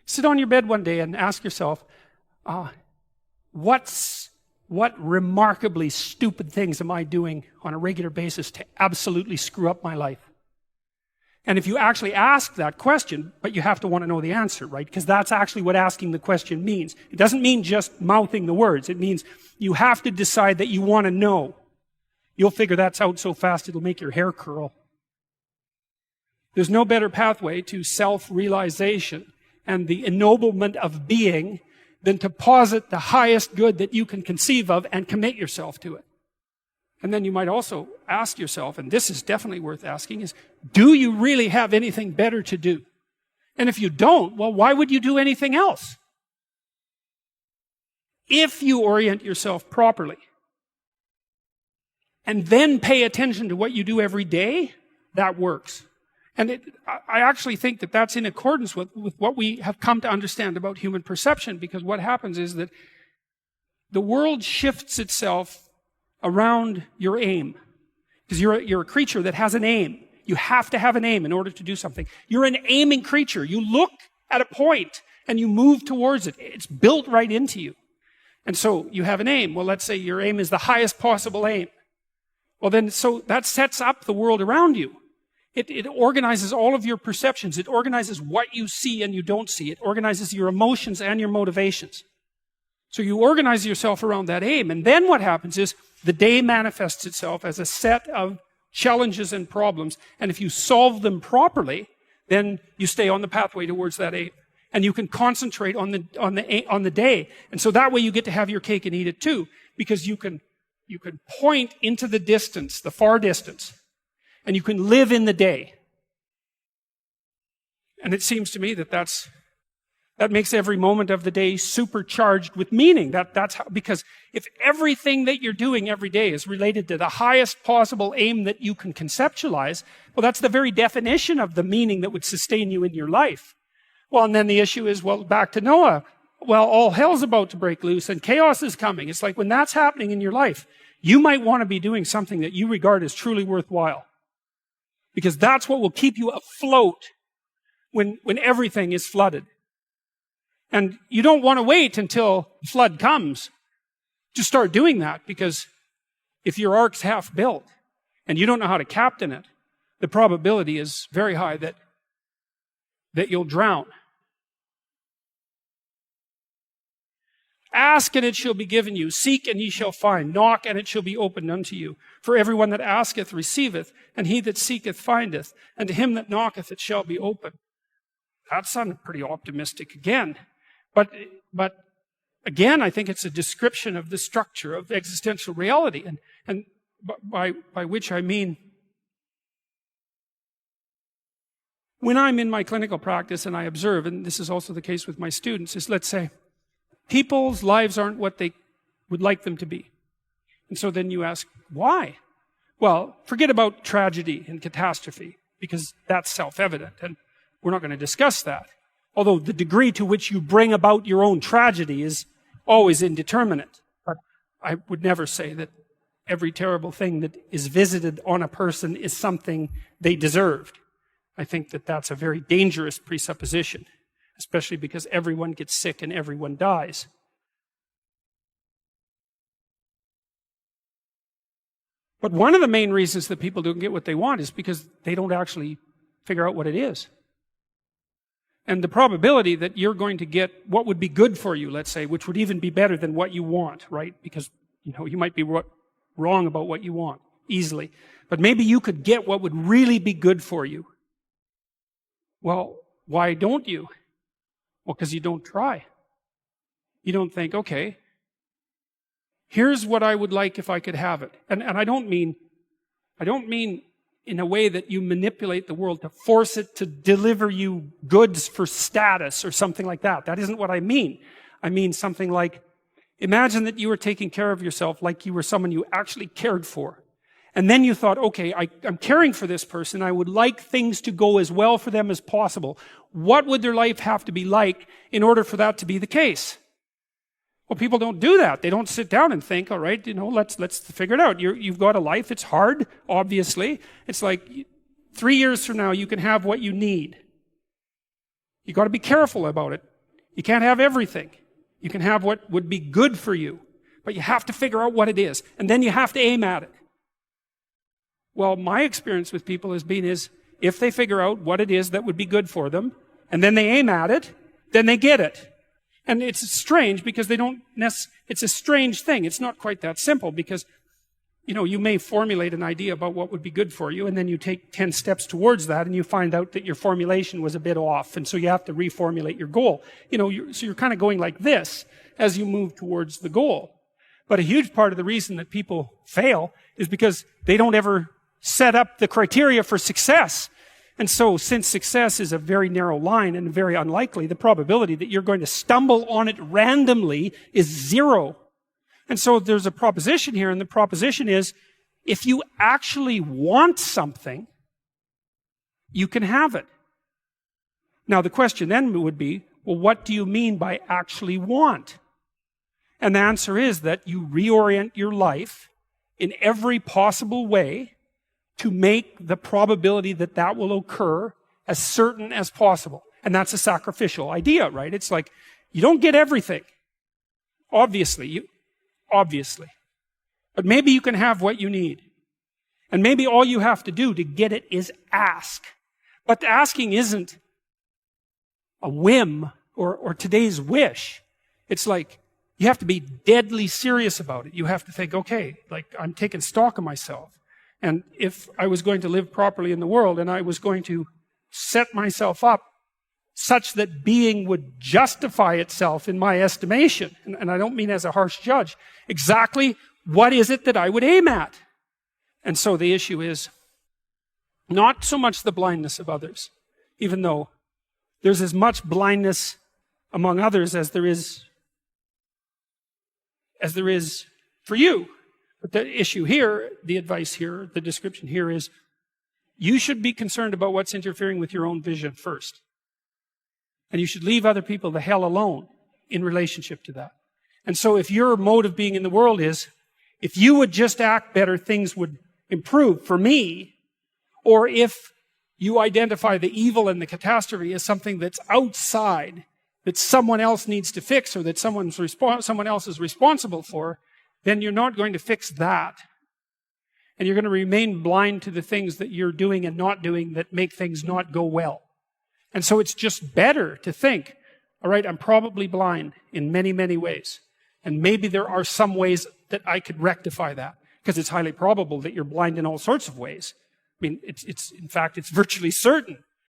Sit on your bed one day and ask yourself, what remarkably stupid things am I doing on a regular basis to absolutely screw up my life? And if you actually ask that question, but you have to want to know the answer, right? Because that's actually what asking the question means. It doesn't mean just mouthing the words. It means you have to decide that you want to know. You'll figure that's out so fast it'll make your hair curl. There's no better pathway to self-realization and the ennoblement of being than to posit the highest good that you can conceive of and commit yourself to it. And then you might also ask yourself, and this is definitely worth asking, is do you really have anything better to do? And if you don't, well, why would you do anything else? If you orient yourself properly and then pay attention to what you do every day, that works. And I actually think that that's in accordance with what we have come to understand about human perception, because what happens is that the world shifts itself around your aim. Because you're a creature that has an aim. You have to have an aim in order to do something. You're an aiming creature. You look at a point and you move towards it. It's built right into you. And so you have an aim. Well, let's say your aim is the highest possible aim. Well, then, so that sets up the world around you. It organizes all of your perceptions. It organizes what you see and you don't see. It organizes your emotions and your motivations. So you organize yourself around that aim. And then what happens is the day manifests itself as a set of challenges and problems. And if you solve them properly, then you stay on the pathway towards that aim. And you can concentrate on the day. And so that way you get to have your cake and eat it too. Because you can point into the distance, the far distance. And you can live in the day. And it seems to me that makes every moment of the day supercharged with meaning. That's how, because if everything that you're doing every day is related to the highest possible aim that you can conceptualize, well, that's the very definition of the meaning that would sustain you in your life. Well, and then the issue is, well, back to Noah. Well, all hell's about to break loose and chaos is coming. It's like when that's happening in your life, you might want to be doing something that you regard as truly worthwhile. Because that's what will keep you afloat when everything is flooded. And you don't want to wait until the flood comes to start doing that, because if your ark's half built and you don't know how to captain it, the probability is very high that you'll drown. Ask and it shall be given you. Seek and ye shall find. Knock and it shall be opened unto you. For everyone that asketh receiveth, and he that seeketh findeth, and to him that knocketh it shall be opened. That sounded pretty optimistic again. But again, I think it's a description of the structure of existential reality. And by which I mean, when I'm in my clinical practice and I observe, and this is also the case with my students, is let's say, people's lives aren't what they would like them to be. And so then you ask, why? Well, forget about tragedy and catastrophe, because that's self-evident, and we're not going to discuss that. Although the degree to which you bring about your own tragedy is always indeterminate. But I would never say that every terrible thing that is visited on a person is something they deserved. I think that that's a very dangerous presupposition, especially because everyone gets sick and everyone dies. But one of the main reasons that people don't get what they want is because they don't actually figure out what it is. And the probability that you're going to get what would be good for you, let's say, which would even be better than what you want, right? Because, you might be wrong about what you want easily. But maybe you could get what would really be good for you. Well, why don't you? Well, because you don't try. You don't think, okay, here's what I would like if I could have it. And I don't mean in a way that you manipulate the world to force it to deliver you goods for status or something like that. That isn't what I mean. I mean something like, imagine that you were taking care of yourself like you were someone you actually cared for. And then you thought, okay, I'm caring for this person. I would like things to go as well for them as possible. What would their life have to be like in order for that to be the case? Well, people don't do that. They don't sit down and think, all right, let's figure it out. You've got a life. It's hard, obviously. It's like 3 years from now, you can have what you need. You've got to be careful about it. You can't have everything. You can have what would be good for you, but you have to figure out what it is, and then you have to aim at it. Well, my experience with people has been is, if they figure out what it is that would be good for them, and then they aim at it, then they get it. And it's strange because they don't it's a strange thing. It's not quite that simple because, you may formulate an idea about what would be good for you, and then you take 10 steps towards that, and you find out that your formulation was a bit off, and so you have to reformulate your goal. So you're kind of going like this as you move towards the goal. But a huge part of the reason that people fail is because they don't ever set up the criteria for success. And so, since success is a very narrow line and very unlikely, the probability that you're going to stumble on it randomly is 0. And so there's a proposition here, and the proposition is, if you actually want something, you can have it. Now, the question then would be, well, what do you mean by actually want? And the answer is that you reorient your life in every possible way to make the probability that that will occur as certain as possible. And that's a sacrificial idea, right? It's like, you don't get everything. Obviously. But maybe you can have what you need. And maybe all you have to do to get it is ask. But asking isn't a whim or today's wish. It's like, you have to be deadly serious about it. You have to think, okay, like, I'm taking stock of myself. And if I was going to live properly in the world, and I was going to set myself up such that being would justify itself in my estimation, and I don't mean as a harsh judge, exactly what is it that I would aim at? And so the issue is not so much the blindness of others, even though there's as much blindness among others as there is for you. But the issue here, the advice here, the description here is, you should be concerned about what's interfering with your own vision first. And you should leave other people the hell alone in relationship to that. And so if your mode of being in the world is, if you would just act better, things would improve for me, or if you identify the evil and the catastrophe as something that's outside, that someone else needs to fix, or that someone else is responsible for, then you're not going to fix that. And you're going to remain blind to the things that you're doing and not doing that make things not go well. And so it's just better to think, all right, I'm probably blind in many, many ways. And maybe there are some ways that I could rectify that, because it's highly probable that you're blind in all sorts of ways. I mean, in fact, it's virtually certain